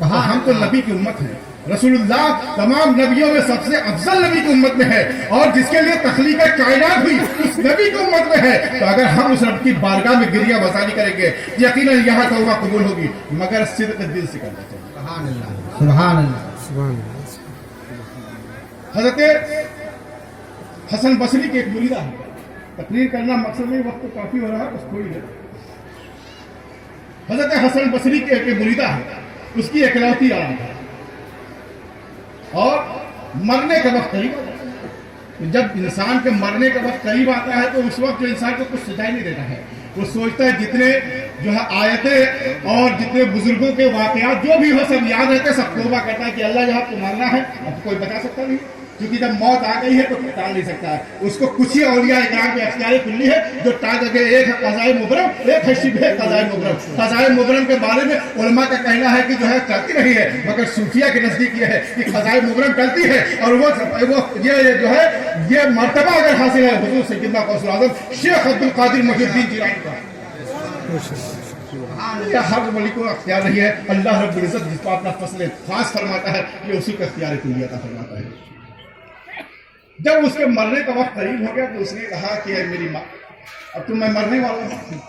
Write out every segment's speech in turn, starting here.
हम तो नबी की उम्मत है। रसूलुल्लाह तमाम नबियों में सबसे अफजल नबी की उम्मत में है और जिसके लिए तख्लीक कायनात हुई उस नबी की उम्मत में है। तो अगर हम उस रब की बारगाह में गिरिया वसानी करेंगे यकीनन यहाँ तौबा कबूल होगी, मगर सिद्क दिल से करना चाहिए। सुभान अल्लाह। हजरत हसन बसरी के एक मुरीदा है, तकरीर करना मकसद नहीं, वक्त तो काफी हो रहा है, बस थोड़ी देर। हजरत हसन बसरी के एक मुरीदा है, उसकी इकलौती औलाद है और मरने का वक्त करीब आता है। जब इंसान के मरने का वक्त करीब आता है तो उस वक्त जो इंसान को कुछ सिखाई नहीं देता है, वो सोचता है जितने जो है आयतें और जितने बुजुर्गों के वाकयात जो भी हो सब याद रहते, सब तौबा करता है कि अल्लाह जहाँ को मारना है अब कोई बचा सकता नहीं, क्योंकि जब मौत आ गई है तो कोई टाल नहीं सकता है। उसको कुछ ही औलिया इकराम की अख्तियारी खुली है जो टाल करके, एक है क़ज़ाए मुबरम, एक है शिबह क़ज़ाए मुबरम। क़ज़ाए मुबरम के बारे में उलमा का कहना है कि जो है चलती नहीं है, मगर सूफिया के नजदीक ये है कि क़ज़ाए मुबरम चलती है और वो ये जो है ये मर्तबा अगर हासिल है हुजूर सैयदना गौसुल आज़म शेख अब्दुल कादिर मुहीउद्दीन जिलानी का। हर वली को अख्तियार नहीं है, अल्लाह रब्बुल इज्जत जिसको अपना फसल खास फरमाता है ये उसी को अख्तियार कुल्ली अता फरमाता है। जब उसके मरने का वक्त करीब हो गया तो उसने कहा कि मेरी माँ अब तो मैं मरने वाला हूँ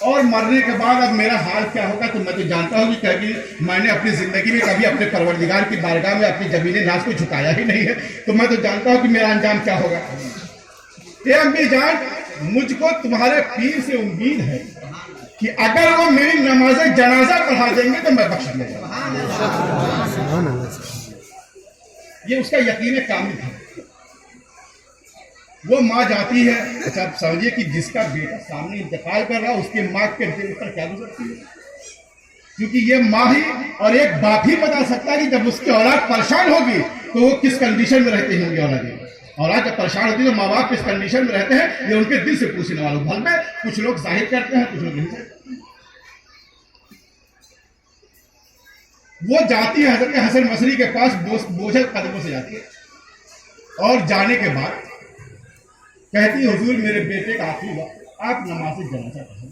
और मरने के बाद अब मेरा हाल क्या होगा, तो मैं तो जानता हूँ कि मैंने अपनी जिंदगी में कभी अपने परवरदिगार की बारगाह में अपनी जमीन नाज को झुकाया ही नहीं है, तो मैं तो जानता हूँ कि मेरा अंजाम क्या होगा। ये अम्मी जान, मुझको तुम्हारे पीर से उम्मीद है कि अगर वो मेरी नमाज जनाजा पढ़ा देंगे तो मैं बख्श दिया जाऊंगा। ये उसका यकीन कामिल था। वो माँ जाती है, अच्छा आप समझिए कि जिसका बेटा सामने इंतकाल कर रहा है उसकी माँ के दिल पर क्या गुजरती है, क्योंकि ये माँ ही और एक बाप ही बता सकता है कि जब उसकी औलाद परेशान होगी तो वो किस कंडीशन में रहते होंगे। औलाद जब परेशान होती है तो माँ बाप किस कंडीशन में रहते हैं ये उनके दिल से पूछने वालों भल में कुछ लोग जाहिर करते हैं, कुछ लोग नहीं करते। वो जाती है हजरत हसन बसरी के पास, बोझल कदमों से जाती है और जाने के बाद कहती हुजूर मेरे बेटे का आखिरी वक्त, आप नमाज जनाजा पढ़ें।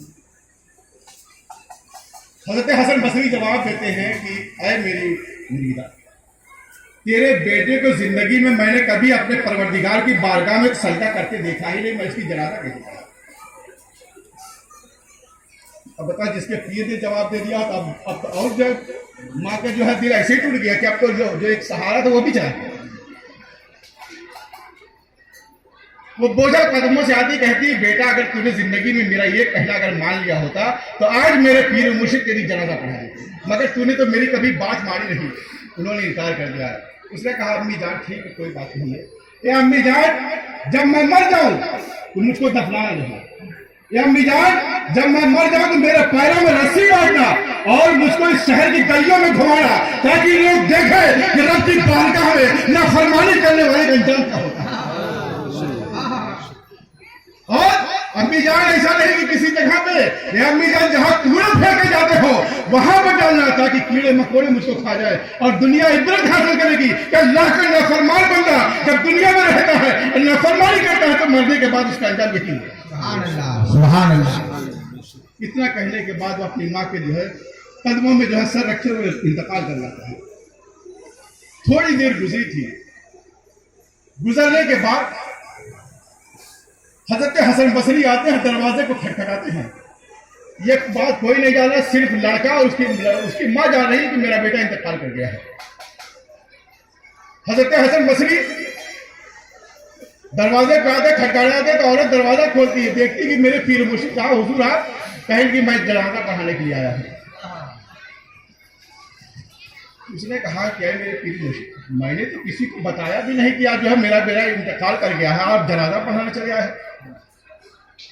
हजरत हसन बसरी जवाब देते हैं कि ऐ मेरी मुरीदा, तेरे बेटे को जिंदगी में मैंने कभी अपने परवरदिगार की बारगाह में सजदा करते देखा ही नहीं, मैं इसकी जनाजा कैसे पढ़ा। अब बता, जिसके पीर ने जवाब दे दिया तो अब और जो माँ का जो है दिल ऐसे ही टूट गया कि अब तो जो एक सहारा था वो भी चला गया। वो बोझल कदमों से आती कहती बेटा अगर तूने जिंदगी में मेरा ये कहना अगर मान लिया होता तो आज मेरे पीर मुर्शिद तेरी जनाजा पढ़ा देते, मगर तूने तो मेरी कभी बात मानी नहीं। उन्होंने इनकार कर दिया। उसने कहा अम्मी जान ठीक है कोई बात नहीं है, ये अम्मी जान जब मैं मर जाऊं तो मुझको दफनाना नहीं, ये अम्मी जान जब मैं मर जाऊं तो मेरे पैरों में रस्सी बांधना और मुझको इस शहर की गलियों में घुमाना ताकि लोग देखें कि रब की बारगाह में नाफरमानी करने वाले का अंजाम क्या होता है। और अम्मी जान ऐसा नहीं कि किसी जगह पे, ये अम्मी जान जहां कूड़े फेंके जाते हो वहां पर डालना ताकि कीड़े मकोड़े मुझको खा जाए और दुनिया इबरत हासिल करेगी कि अल्लाह का नाफरमान बंदा जब दुनिया में रहता है नाफरमानी करता है तो मरने के बाद उसका अंजाम यही है। सुभान अल्लाह। इतना कहने के बाद वो अपनी माँ के जो है कदमों में जो है सर रखे हुए इंतकाल कर जाता है। थोड़ी देर गुजरी थी, गुजरने के बाद हजरत हसन बसरी आते हैं, दरवाजे को खटखटाते हैं। ये बात कोई नहीं जान रहा, सिर्फ लड़का और उसकी माँ जान रही है कि मेरा बेटा इंतकाल कर गया है। हजरत हसन बसरी दरवाजे पे आते खटखटाते तो औरत दरवाजा खोलती है, देखती कि मेरे पीर मुर्शिद कहा हुजूर आप कहें कि मैं जनाजा पढ़ाने के लिए आया हूँ। उसने कहा क्या मेरे पीर मुर्शिद, मैंने तो किसी को बताया भी नहीं कि आज जो है मेरा बेटा इंतकाल कर गया है और जनाजा पढ़ाने चले आए।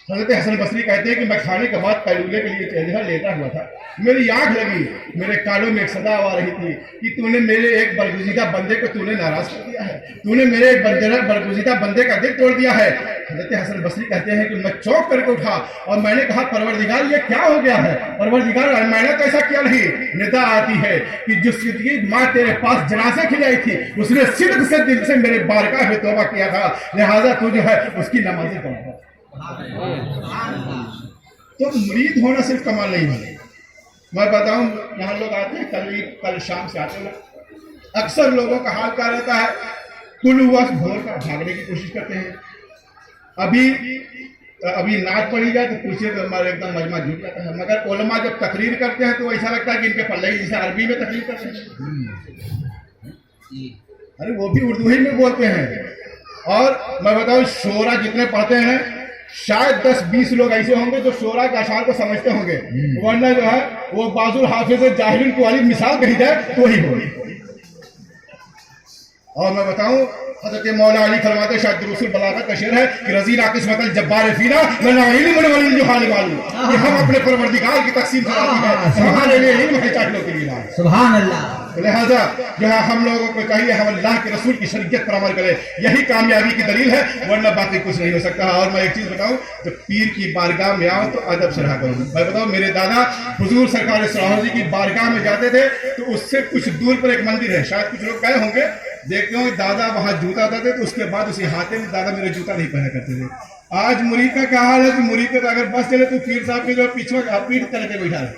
हजरत हसन बसरी कहते हैं कि मैं खाने के बाद कैलूले के लिए लेटा हुआ था, मेरी आंख लगी, मेरे कानों में एक सदा आ रही थी कि तूने मेरे एक बरगुज़ीदा बंदे को तूने नाराज कर दिया है, तूने मेरे एक बरगुज़ीदा बंदे का दिल तोड़ दिया है। हजरत हसन बसरी कहते हैं कि मैं चौंक करके उठा और मैंने कहा परवरदिगार ये क्या हो गया है। परवरदिगार मैंने तो ऐसा किया नहीं। निदा आती है कि जिसकी माँ तेरे पास जनाजे खिलाई थी उसने सिद्क से दिल से मेरे बारगाह में तौबा किया था, लिहाजा तू जो है उसकी नमाज़ें पढ़ा। तो मुरीद होना सिर्फ कमाल नहीं है, मैं बताऊं, यहाँ लोग आते हैं कल शाम से आते हैं, अक्सर लोगों का हाल क्या रहता है, कुल हुआ भोर का भागने की कोशिश करते हैं। अभी नाच पड़ी जाए तो पूछे तो हमारे एकदम मजमा झूठ जाता है, मगर उलमा जब तकरीर करते हैं तो ऐसा लगता है कि इनके पल्ले ही, जैसे अरबी में तकरीर करते हैं, अरे वो भी उर्दू ही में बोलते हैं। और मैं बताऊं, शोरा जितने पढ़ते हैं शायद 10-20 लोग ऐसे होंगे जो शोरा के अशार को समझते होंगे, वरना जो है वो बाजुल हाफिज जाहिल को वाली मिसाल कही जाए तो ही होगी। और मैं बताऊं, हज़रत मौला अली फरमाते, शायद दुरूसुल बलागत का शेर है कि रज़ीना किस्मतल जब्बार फीना लना इल्म वल जुहाल मालूम, कि हम अपने परवरदिगार की तकसीम कराती है, हमारे लिए इल्म है चाहे के लिए। सुभान अल्लाह। लिहाजा जो है हम लोगों को चाहिए हम अल्लाह के रसूल की शरीयत पर अमल करें, यही कामयाबी की दलील है, वरना बाकी कुछ नहीं हो सकता। और मैं एक चीज बताऊं, जब पीर की बारगाह में आओ तो अदब से रहा करो। मैं बताऊं, मेरे दादा हुजूर सरकार सलाहत जी की बारगाह में जाते थे तो उससे कुछ दूर पर एक मंदिर है, शायद कुछ लोग गए होंगे, देखते हो दादा वहां जूता देते तो उसके बाद उसी हाथे में दादा मेरे जूता नहीं पहना करते थे। आज मुरीद का क्या हाल है कि मुरीद का अगर बस चले तो पीर साहब के जो पीछे पीठ चल के बैठा है,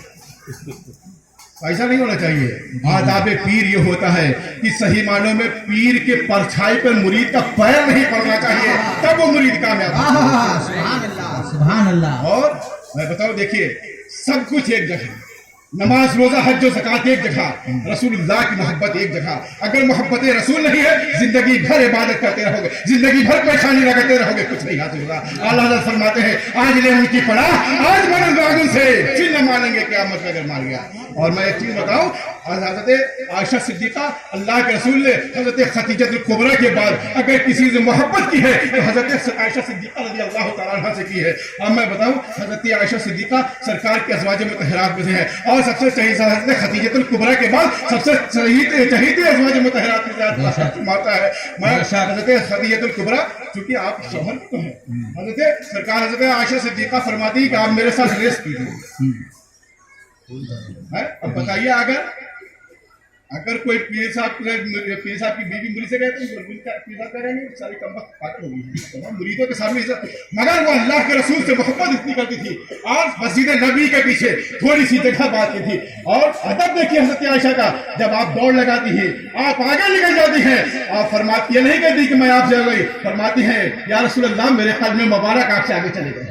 ऐसा नहीं होना चाहिए। आदाब पीर ये होता है कि सही मानों में पीर के परछाई पर मुरीद का पैर नहीं पड़ना चाहिए, तब वो मुरीद कामयाब। सुभान अल्लाह, सुभान अल्लाह। और मैं बताऊं, देखिए सब कुछ एक जगह, नमाज रोजा हज जो ज़कात एक जगह, रसूलुल्लाह की मोहब्बत एक जगह। अगर मोहब्बत रसूल नहीं है, जिंदगी भर इबादत करते रहोगे, जिंदगी भर परेशानी लगाते रहोगे, कुछ नहीं हासिल होगा। अल्लाह ताला फरमाते हैं, आज ले उनकी पड़ा, आज मरन बागुन से फिर न मानेंगे क़यामत में अगर मार गया। और मैं एक चीज बताऊं, हज़रत आयशा सिद्दीक़ा, अल्लाह के रसूल ने हज़रत खदीजतुल कुबरा के बाद अगर किसी से मोहब्बत की है तो हज़रत आयशा सिद्दीक़ा रज़ियल्लाहु तआला अन्हा से की है। अब मैं बताऊं, हज़रत आयशा सिद्दीक़ा सरकार के अज़वाज मुतहहरात में से है, और सबसे सही हज़रत खदीजतुल कुबरा के बाद सबसे शहीद अज़वाज मुतहहरात में माता है। मैं हज़रत खदीजतुल कुबरा, चूंकि आप शौहर तो हैं, हज़रत सरकार हज़रत आयशा सिद्दीक़ा फरमाती कि आप मेरे साथ रेस कीजिए। अब बताइए, अगर कोई पीर साहब की बीवी मुरीद से गए तो पीर साहब करेंगे सारी कमबख्त पागल होगी मुरीदों के सामने। मगर वो अल्लाह के रसूल से मोहब्बत इतनी करती थी, और मस्जिद नबी के पीछे थोड़ी सी जगह बात की थी। और अदब देखिए हज़रत आयशा का, जब आप दौड़ लगाती है, आप आगे निकल जाती हैं, आप फरमाती, ये नहीं कहती कि मैं आपसे आ गई, फरमाती है या रसूल अल्लाह मेरे कल्ब में मुबारक आपसे आगे चले गए।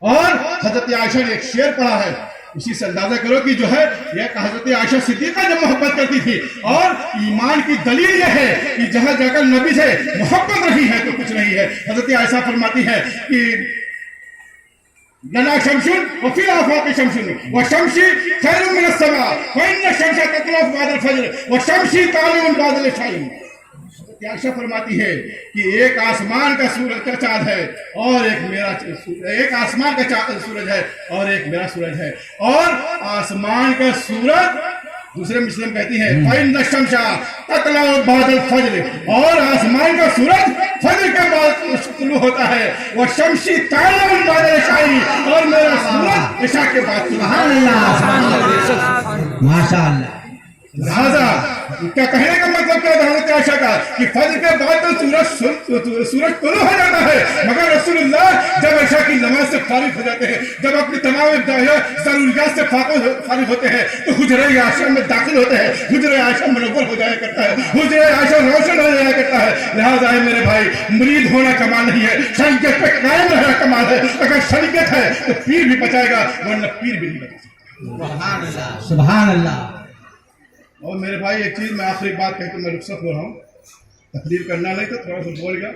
और हज़रत आयशा ने एक शेर पढ़ा है, उसी से अंदाजा करो कि जो है यह हज़रत आयशा सिद्दीक़ा जब मोहब्बत करती थी। और ईमान की दलील यह है कि जहां जाकर नबी से मोहब्बत नहीं है तो कुछ नहीं है। हज़रत आयशा फरमाती है कि लना शमशुन व फिल आफाक़ि शमशुन व शमशी खैरुम मिनस समा व इन्न शमसा ततलू बअदल फज्र व शमशी तालिउन बअदल शाम। आयशा फरमाती है कि एक आसमान का सूरज का चाँद है और एक मेरा, एक आसमान का सूरज है और एक मेरा सूरज है। और आसमान का सूरज, दूसरे मुस्लिम कहती है फइन्न शमसा ततलू बअदल फज्र, और आसमान का सूरज फज्र के बाद शुरू होता है, वो शमशी तालिउन बअदल शाम, और मेरा सूरज इशा के बाद। सुभान अल्लाह, माशाअल्लाह। लिहाजा क्या कहने का मतलब क्या हज़रत आयशा का कि फज्र के बाद तो सूरज तुलू हो जाता है, मगर रसूलुल्लाह जब ऐशा की नमाज से फारिग हो जाते हैं, जब अपनी तमाम जरूरियात से फारिग होते हैं तो हुजरे आयशा में दाखिल होते हैं, हुजरे आयशा मुनव्वर हो जाया करता है, हुजरे आयशा रोशन हो जाया करता है। लिहाजा है मेरे भाई, मुरीद होना कमाल नहीं है, शरीयत पे कायम रहना कमाल है। अगर शरीयत है तो पीर भी बचाएगा, वरना पीर भी नहीं बचा। सुभान अल्लाह, सुभान अल्लाह। और मेरे भाई एक चीज़ मैं आखिरी बात कह के मैं रुखसत हो रहा हूँ, तकरीर करना नहीं तो थोड़ा सा बोल गया,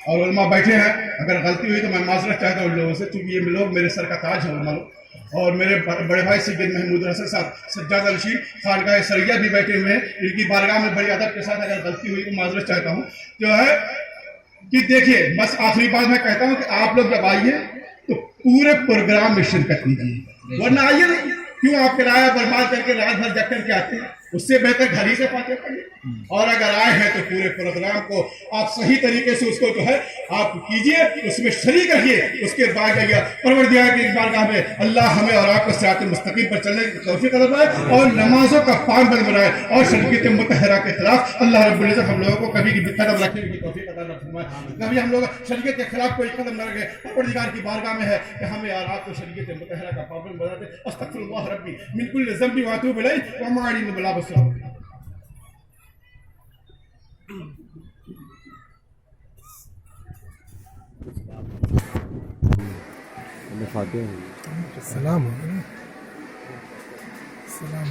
और उलमा बैठे हैं, अगर गलती हुई तो मैं माजरत चाहता हूँ उन लोगों से, क्योंकि ये लोग मेरे सर का ताज है उलमा लोग। और मेरे बड़े भाई सैयद महमूद हसन साहब सज्जाद अलशी खानकाह सरिया भी बैठे हुए हैं, इनकी बारगाह में बड़ी अदब के साथ अगर गलती हुई तो माजरत चाहता हूँ। जो है कि देखिए, बस आखिरी बात मैं कहता हूँ कि आप लोग जब आइए तो पूरे प्रोग्राम में शिरकत कीजिए, वरना आइए नहीं, क्यों आप किराया बर्बाद करके रात भर जग करके आते हैं। उससे बेहतर घर ही से फातिहा पढ़िए। और अगर आए हैं तो पूरे प्रोग्राम को आप सही तरीके से उसको जो है आप कीजिए, उसमें शरीक रहिए। उसके बाद जाइए परवरदिगार की बारगाह में अल्लाह हमें और आपको सिरात मुस्तकीम पर चलने की तौफीक अता फरमाए और नमाजों का पाबंद बनाए और शरीयत मुतहरा के खिलाफ अल्लाह रब्बुल इज्जत हम लोगों को कभी भी कदम रखने की तौफीक अता न फरमाए। कभी हम लोग शरीयत के खिलाफ कोई कदम न रखें। परवरदिगार की बारगाह में है कि हमें और आपको शरीयत मुतहरा का पाबंद बना दे। अस्तगफिरुल्लाह रब्बी मिन कुल्लि ज़ंबि व अतूबु इलैहि व मा अलिम बिला बसरा। सलाम सलाम।